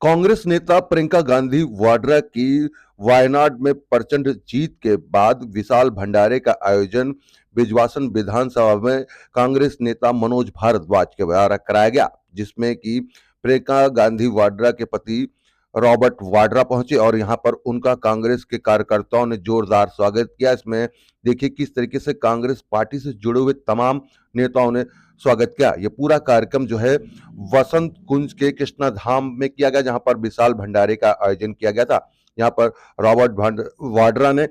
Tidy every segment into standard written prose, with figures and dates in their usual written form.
कांग्रेस नेता प्रियंका गांधी वाड्रा की वायनाड में प्रचंड जीत के बाद विशाल भंडारे का आयोजन बिजवासन विधानसभा में कांग्रेस नेता मनोज भारद्वाज के द्वारा कराया गया, जिसमें कि प्रियंका गांधी वाड्रा के पति रॉबर्ट वाड्रा पहुंचे और यहां पर उनका कांग्रेस के कार्यकर्ताओं ने जोरदार स्वागत किया। इसमें देखिए किस तरीके से कांग्रेस पार्टी से जुड़े हुए तमाम नेताओं ने स्वागत किया। ये पूरा कार्यक्रम जो है वसंत कुंज के कृष्णा धाम में किया गया, जहां पर विशाल भंडारे का आयोजन किया गया था। यहाँ पर रॉबर्ट वाड्रा ने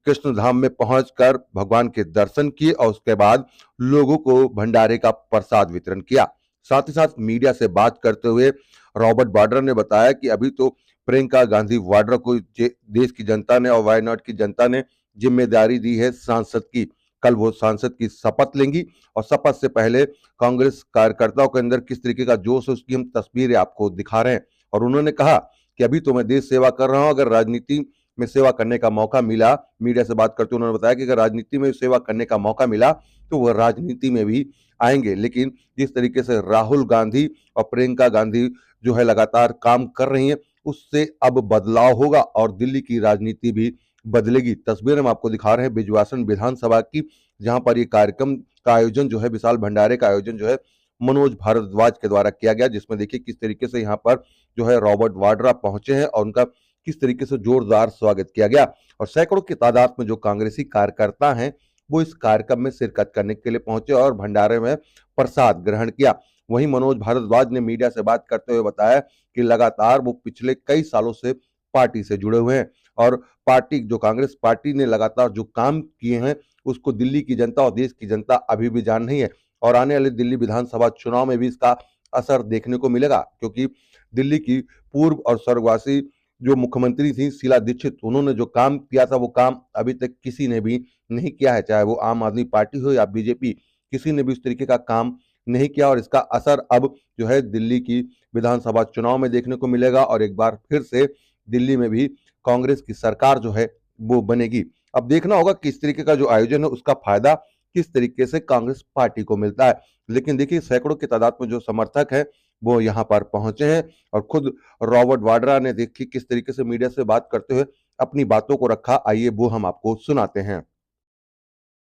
कृष्ण धाम में पहुंचकर भगवान के दर्शन किए और उसके बाद लोगों को भंडारे का प्रसाद वितरण किया। साथ ही साथ मीडिया से बात करते हुए रॉबर्ट वाड्रा ने बताया कि अभी तो प्रियंका गांधी वाड्रा को देश की जनता ने और वायनाड की जनता ने जिम्मेदारी दी है सांसद की। कल वो सांसद की शपथ लेंगी और शपथ से पहले कांग्रेस कार्यकर्ताओं के अंदर किस तरीके का जोश है उसकी हम तस्वीरें आपको दिखा रहे हैं। और उन्होंने कहा कि अभी तो मैं देश सेवा कर रहा हूं, अगर राजनीति में सेवा करने का मौका मिला, मीडिया से बात करते उन्होंने बताया कि अगर राजनीति में सेवा करने का मौका मिला तो वह राजनीति में भी आएंगे। लेकिन जिस तरीके से राहुल गांधी और प्रियंका गांधी जो है लगातार काम कर रही हैं, उससे अब बदलाव होगा और दिल्ली की राजनीति भी बदलेगी। तस्वीर हम आपको दिखा रहे हैं बिजवासन विधानसभा की, जहां पर ये कार्यक्रम का आयोजन जो है विशाल भंडारे का आयोजन जो है मनोज भारद्वाज के द्वारा किया गया, जिसमें देखिए किस तरीके से यहाँ पर जो है रॉबर्ट वाड्रा पहुंचे हैं और उनका किस तरीके से जोरदार स्वागत किया गया। और सैकड़ों की तादाद में जो कांग्रेसी कार्यकर्ता हैं वो इस कार्यक्रम में शिरकत करने के लिए पहुंचे और भंडारे में प्रसाद ग्रहण किया। वहीं मनोज भारद्वाज ने मीडिया से बात करते हुए बताया कि लगातार वो पिछले कई सालों से पार्टी से जुड़े हुए हैं और पार्टी जो कांग्रेस पार्टी ने लगातार जो काम किए हैं उसको दिल्ली की जनता और देश की जनता अभी भी जान नहीं है। और आने वाले दिल्ली विधानसभा चुनाव में भी इसका असर देखने को मिलेगा, क्योंकि दिल्ली की पूर्व और स्वर्गवासी जो मुख्यमंत्री थी शीला दीक्षित, उन्होंने जो काम किया था वो काम अभी तक किसी ने भी नहीं किया है, चाहे वो आम आदमी पार्टी हो या बीजेपी, किसी ने भी उस तरीके का काम नहीं किया। और इसका असर अब जो है दिल्ली की विधानसभा चुनाव में देखने को मिलेगा और एक बार फिर से दिल्ली में भी कांग्रेस की सरकार जो है वो बनेगी। अब देखना होगा किस तरीके का जो आयोजन है उसका फायदा किस तरीके से कांग्रेस पार्टी को मिलता है। लेकिन देखिए सैकड़ों की तादाद में जो समर्थक है वो यहाँ पर पहुंचे हैं और खुद रॉबर्ट वाड्रा ने देखिए किस तरीके से मीडिया से बात करते हुए अपनी बातों को रखा। आइए वो हम आपको सुनाते हैं।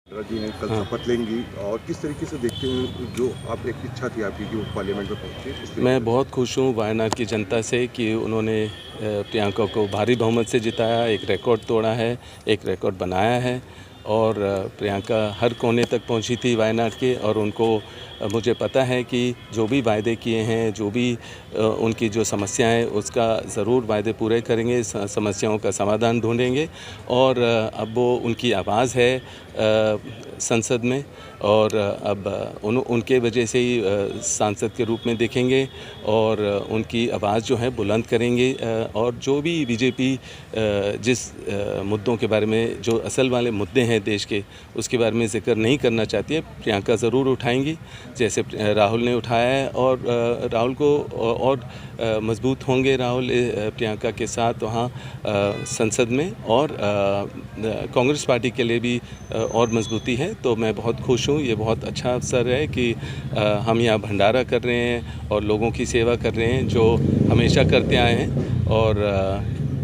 जी ने कल शपथ लेंगी और किस तरीके से देखते हैं जो आप एक इच्छा थी आपकी कि वो पार्लियामेंट में पहुंचे? मैं बहुत खुश हूँ वायनाड की जनता से कि उन्होंने प्रियंका को भारी बहुमत से जिताया, एक रिकॉर्ड तोड़ा है, एक रिकॉर्ड बनाया है। और प्रियंका हर कोने तक पहुंची थी वायनाड के और उनको मुझे पता है कि जो भी वायदे किए हैं, जो भी उनकी जो समस्याएं उसका ज़रूर वायदे पूरे करेंगे, समस्याओं का समाधान ढूंढेंगे। और अब वो उनकी आवाज़ है संसद में और अब उनके वजह से ही सांसद के रूप में देखेंगे और उनकी आवाज़ जो है बुलंद करेंगे। और जो भी बीजेपी जिस मुद्दों के बारे में, जो असल वाले मुद्दे हैं देश के, उसके बारे में जिक्र नहीं करना चाहती है, प्रियंका ज़रूर उठाएंगी जैसे राहुल ने उठाया है। और राहुल को और मजबूत होंगे राहुल प्रियंका के साथ वहाँ संसद में, और कांग्रेस पार्टी के लिए भी और मजबूती है। तो मैं बहुत खुश हूँ, ये बहुत अच्छा अवसर है कि हम यहाँ भंडारा कर रहे हैं और लोगों की सेवा कर रहे हैं जो हमेशा करते आए हैं, और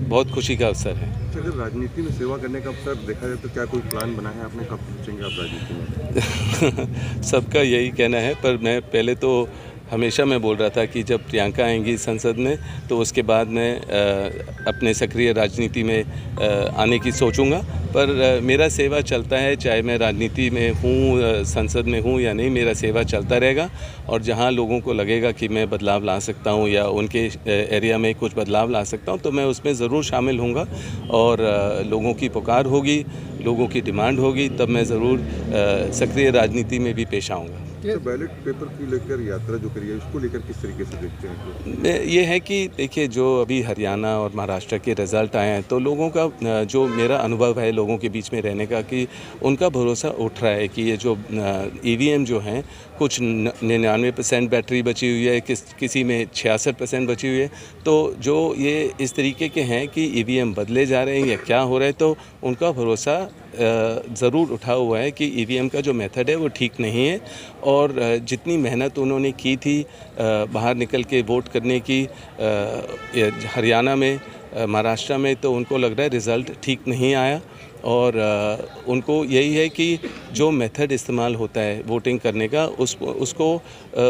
बहुत खुशी का अवसर है। अगर राजनीति में सेवा करने का अवसर देखा जाए तो क्या कोई प्लान बना है आपने, कब पहुंचेंगे आप राजनीति में? सबका यही कहना है, पर मैं पहले तो हमेशा मैं बोल रहा था कि जब प्रियंका आएंगी संसद में तो उसके बाद मैं अपने सक्रिय राजनीति में आने की सोचूंगा। पर मेरा सेवा चलता है, चाहे मैं राजनीति में हूँ, संसद में हूँ या नहीं, मेरा सेवा चलता रहेगा। और जहाँ लोगों को लगेगा कि मैं बदलाव ला सकता हूँ या उनके एरिया में कुछ बदलाव ला सकता हूँ तो मैं उसमें ज़रूर शामिल होऊंगा। और लोगों की पुकार होगी, लोगों की डिमांड होगी, तब मैं ज़रूर सक्रिय राजनीति में भी पेश आऊँगा। तो बैलेट पेपर की लेकर यात्रा जो करी है उसको लेकर किस तरीके से देखते हैं? ये है कि देखिए, जो अभी हरियाणा और महाराष्ट्र के रिज़ल्ट आए हैं तो लोगों का जो मेरा अनुभव है लोगों के बीच में रहने का, कि उनका भरोसा उठ रहा है कि ये जो ईवीएम जो हैं, कुछ 99% बैटरी बची हुई है, किसी में 66% बची हुई है। तो जो ये इस तरीके के हैं कि ईवीएम बदले जा रहे हैं या क्या हो रहा है, तो उनका भरोसा ज़रूर उठा हुआ है कि ईवीएम का जो मेथड है वो ठीक नहीं है और जितनी मेहनत उन्होंने की थी बाहर निकल के वोट करने की हरियाणा में, महाराष्ट्र में, तो उनको लग रहा है रिज़ल्ट ठीक नहीं आया और उनको यही है कि जो मेथड इस्तेमाल होता है वोटिंग करने का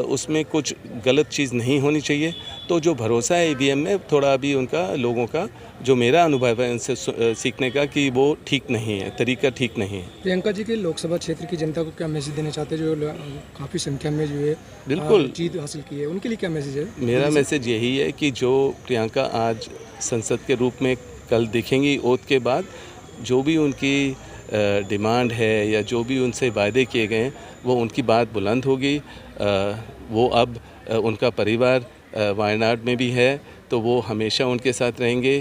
उसमें कुछ गलत चीज़ नहीं होनी चाहिए। तो जो भरोसा है ईवीएम में, थोड़ा अभी उनका लोगों का जो मेरा अनुभव है उनसे सीखने का कि वो ठीक नहीं है, तरीका ठीक नहीं है। प्रियंका जी के लोकसभा क्षेत्र की जनता को क्या मैसेज देना चाहते हैं जो काफ़ी संख्या में जो है बिल्कुल जीत हासिल की है, उनके लिए क्या मैसेज है? मेरा मैसेज यही है कि जो प्रियंका आज संसद के रूप में कल दिखेंगी ओथ के बाद, जो भी उनकी डिमांड है या जो भी उनसे वायदे किए गए हैं वो उनकी बात बुलंद होगी। वो अब उनका परिवार वायनाड में भी है तो वो हमेशा उनके साथ रहेंगे,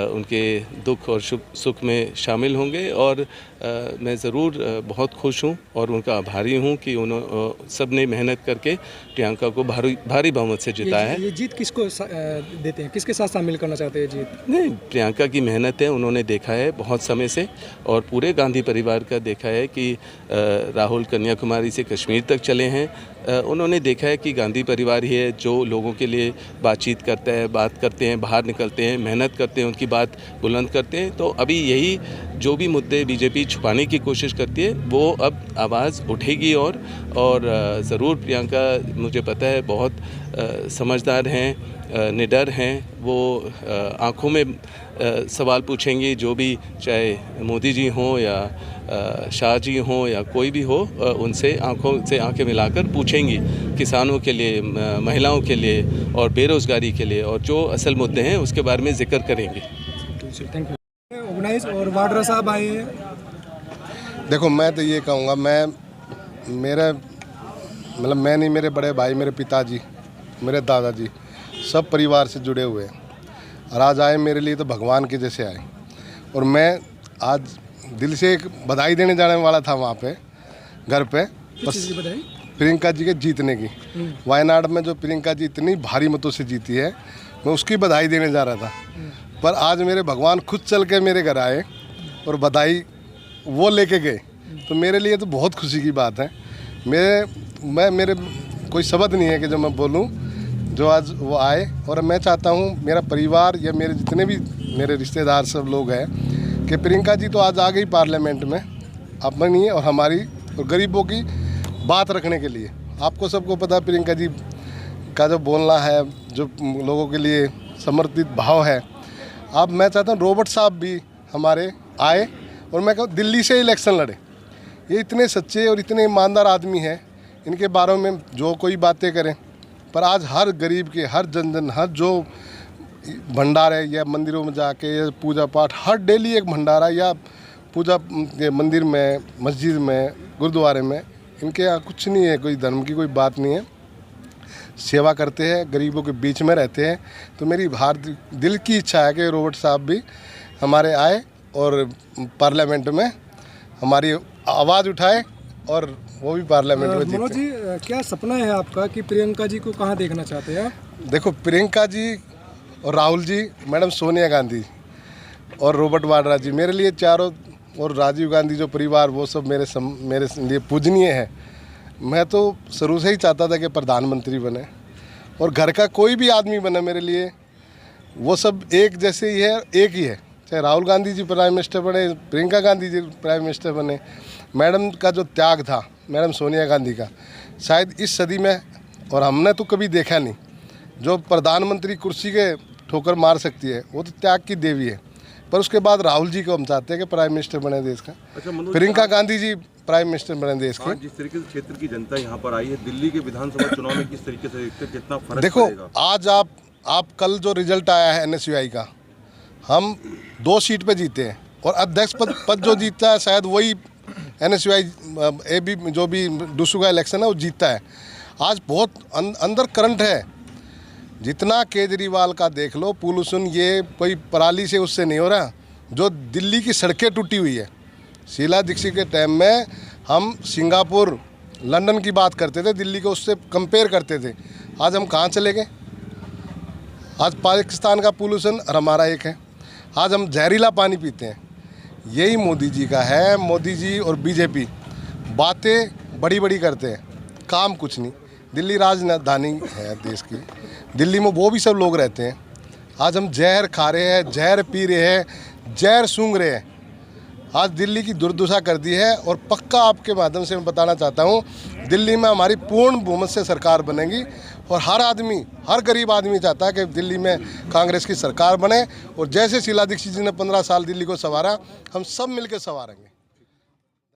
उनके दुख और सुख में शामिल होंगे और मैं ज़रूर बहुत खुश हूँ और उनका आभारी हूँ कि सब ने मेहनत करके प्रियंका को भारी बहुमत से जिताया है। ये जीत किसको देते हैं, किसके साथ शामिल करना चाहते हैं जीत? नहीं, प्रियंका की मेहनत है, उन्होंने देखा है बहुत समय से और पूरे गांधी परिवार का देखा है कि राहुल कन्याकुमारी से कश्मीर तक चले हैं। उन्होंने देखा है कि गांधी परिवार ही है जो लोगों के लिए बातचीत करता है, बात करते हैं, बाहर निकलते हैं, मेहनत करते हैं, उनकी बात बुलंद करते हैं। तो अभी यही जो भी मुद्दे बीजेपी छुपाने की कोशिश करती है वो अब आवाज़ उठेगी और ज़रूर प्रियंका, मुझे पता है, बहुत समझदार हैं, निडर हैं। वो आंखों में सवाल पूछेंगी, जो भी, चाहे मोदी जी हों या शाह जी हों या कोई भी हो, उनसे आंखों से आंखें मिलाकर पूछेंगी किसानों के लिए, महिलाओं के लिए और बेरोज़गारी के लिए, और जो असल मुद्दे हैं उसके बारे में जिक्र करेंगे। Thank you. ऑर्गेनाइज और वाड्रा साहब आए हैं। देखो, मैं तो ये कहूँगा, मैं नहीं, मेरे बड़े भाई, मेरे पिताजी, मेरे दादाजी सब परिवार से जुड़े हुए हैं और आज आए मेरे लिए तो भगवान के जैसे आए। और मैं आज दिल से एक बधाई देने जाने वाला था वहाँ पे, घर पे, बस प्रियंका जी के जीतने की। वायनाड में जो प्रियंका जी इतनी भारी मतों से जीती है, मैं उसकी बधाई देने जा रहा था, पर आज मेरे भगवान खुद चल के मेरे घर आए और बधाई वो लेके गए, तो मेरे लिए तो बहुत खुशी की बात है। मेरे कोई शब्द नहीं है कि जो मैं बोलूं, जो आज वो आए। और मैं चाहता हूं मेरा परिवार या मेरे जितने भी मेरे रिश्तेदार सब लोग हैं कि प्रियंका जी तो आज आ गई पार्लियामेंट में अपनी और हमारी और गरीबों की बात रखने के लिए। आपको सबको पता है प्रियंका जी का जो बोलना है, जो लोगों के लिए समर्पित भाव है। अब मैं चाहता हूँ रॉबर्ट साहब भी हमारे आए और मैं कहूँ दिल्ली से इलेक्शन लड़े। ये इतने सच्चे और इतने ईमानदार आदमी हैं, इनके बारे में जो कोई बातें करें, पर आज हर गरीब के, हर जन हर जो भंडारे या मंदिरों में जाके या पूजा पाठ, हर डेली एक भंडारा या पूजा मंदिर में, मस्जिद में, गुरुद्वारे में, इनके यहाँ कुछ नहीं है, कोई धर्म की कोई बात नहीं है। सेवा करते हैं, गरीबों के बीच में रहते हैं। तो मेरी दिल की इच्छा है कि रॉबर्ट साहब भी हमारे आए और पार्लियामेंट में हमारी आवाज़ उठाए और वो भी पार्लियामेंट में जीते। मनोज जी, क्या सपना है आपका कि प्रियंका जी को कहाँ देखना चाहते हैं आप? देखो, प्रियंका जी और राहुल जी, मैडम सोनिया गांधी और रॉबर्ट वाड्रा जी मेरे लिए चारों, और राजीव गांधी जो परिवार, वो सब मेरे लिए पूजनीय है। मैं तो शुरू से ही चाहता था कि प्रधानमंत्री बने और घर का कोई भी आदमी बने, मेरे लिए वो सब एक जैसे ही है, एक ही है। चाहे राहुल गांधी जी प्राइम मिनिस्टर बने, प्रियंका गांधी जी प्राइम मिनिस्टर बने, मैडम का जो त्याग था, मैडम सोनिया गांधी का, शायद इस सदी में, और हमने तो कभी देखा नहीं, जो प्रधानमंत्री कुर्सी के ठोकर मार सकती है, वो तो त्याग की देवी है। पर उसके बाद राहुल जी को हम चाहते हैं कि प्राइम मिनिस्टर बने देश का। प्रियंका गांधी जी प्राइम मिनिस्टर बने देश के। जिस तरीके से क्षेत्र की जनता यहाँ पर आई है, दिल्ली के विधानसभा चुनाव में किस तरीके से देखते हैं, कितना फर्क देखो पड़ेगा? आज आप कल जो रिजल्ट आया है NSUI का, हम 2 सीट पे जीते हैं और अध्यक्ष पद जो जीतता है शायद वही NSUI AB जो भी डूसू का इलेक्शन है वो जीतता है। आज बहुत अंदर करंट है, जितना केजरीवाल का देख लो, पोल्यूशन ये कोई पराली से उससे नहीं हो रहा। जो दिल्ली की सड़कें टूटी हुई है, शीला दीक्षित के टाइम में हम सिंगापुर, लंदन की बात करते थे, दिल्ली को उससे कंपेयर करते थे। आज हम कहाँ चले गए? आज पाकिस्तान का पोल्यूशन और हमारा एक है। आज हम जहरीला पानी पीते हैं। यही मोदी जी का है। मोदी जी और बीजेपी बातें बड़ी बड़ी करते हैं, काम कुछ नहीं। दिल्ली राजधानी है देश की, दिल्ली में वो भी सब लोग रहते हैं। आज हम जहर खा रहे हैं, जहर पी रहे हैं, जहर सूंघ रहे हैं। आज दिल्ली की दुर्दशा कर दी है। और पक्का आपके माध्यम से मैं बताना चाहता हूँ, दिल्ली में हमारी पूर्ण बहुमत से सरकार बनेगी। और हर आदमी, हर गरीब आदमी चाहता है कि दिल्ली में कांग्रेस की सरकार बने। और जैसे शीला दीक्षित जी ने 15 साल दिल्ली को संवारा, हम सब मिलकर संवारेंगे।